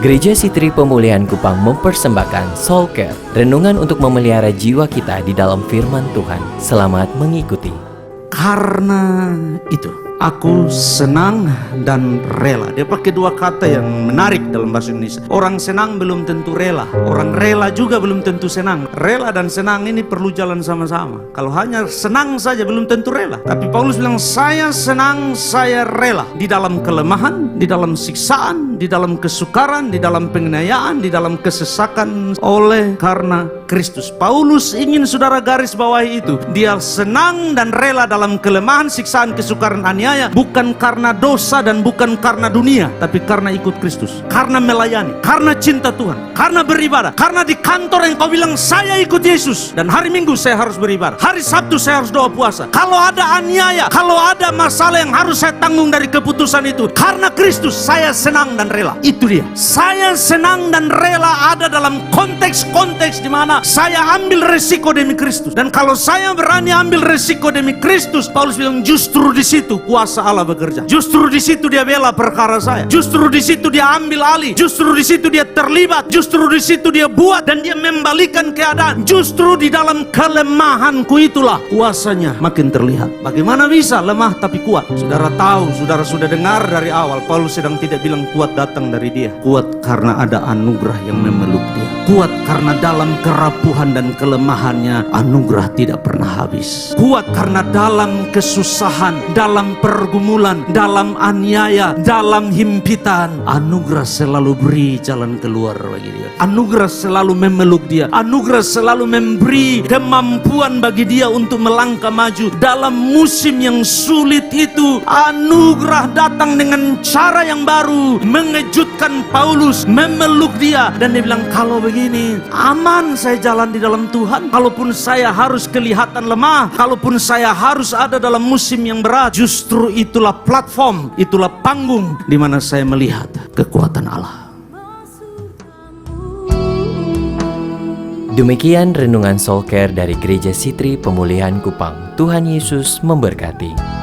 Gereja Sitri Pemulihan Kupang mempersembahkan Soul Care, renungan untuk memelihara jiwa kita di dalam firman Tuhan. Selamat mengikuti. Karena itu, aku senang dan rela. Dia pakai dua kata yang menarik dalam bahasa Indonesia. Orang senang belum tentu rela. Orang rela juga belum tentu senang. Rela dan senang ini perlu jalan sama-sama. Kalau hanya senang saja belum tentu rela. Tapi Paulus bilang, saya senang, saya rela. Di dalam kelemahan, di dalam siksaan, di dalam kesukaran, di dalam penganiayaan, di dalam kesesakan oleh karena Kristus. Paulus ingin saudara garis bawahi itu. Dia senang dan rela dalam kelemahan, siksaan, kesukaran, aniaya, bukan karena dosa dan bukan karena dunia, tapi karena ikut Kristus, karena melayani, karena cinta Tuhan, karena beribadah. Karena di kantor yang kau bilang saya ikut Yesus, dan hari Minggu saya harus beribadah, hari Sabtu saya harus doa puasa. Kalau ada aniaya, kalau ada masalah yang harus saya tanggung dari keputusan itu, karena Kristus saya senang dan rela. Itu dia. Saya senang dan rela ada dalam konteks-konteks di mana saya ambil resiko demi Kristus. Dan kalau saya berani ambil resiko demi Kristus, Paulus bilang justru di situ kuasa Allah bekerja. Justru di situ dia bela perkara saya. Justru di situ dia ambil alih. Justru di situ dia terlibat. Justru di situ dia buat dan dia membalikan keadaan. Justru di dalam kelemahanku itulah kuasanya makin terlihat. Bagaimana bisa lemah tapi kuat? Saudara tahu, saudara sudah dengar dari awal, Paulus sedang tidak bilang kuat datang dari dia. Kuat karena ada anugerah yang memeluk dia. Kuat karena dalam kerapuhan dan kelemahannya anugerah tidak pernah habis. Kuat karena dalam kesusahan, dalam pergumulan, dalam aniaya, dalam himpitan, anugerah selalu beri jalan keluar bagi dia. Anugerah selalu memeluk dia. Anugerah selalu memberi kemampuan bagi dia untuk melangkah maju. Dalam musim yang sulit itu, anugerah datang dengan cara yang baru, mengejutkan Paulus, memeluk dia. Dan dia bilang, kalau begini, aman saya jalan di dalam Tuhan. Kalaupun saya harus kelihatan lemah, kalaupun saya harus ada dalam musim yang berat, justru itulah platform, itulah panggung di mana saya melihat kekuatan Allah. Demikian renungan Soul Care dari Gereja Sitri Pemulihan Kupang. Tuhan Yesus memberkati.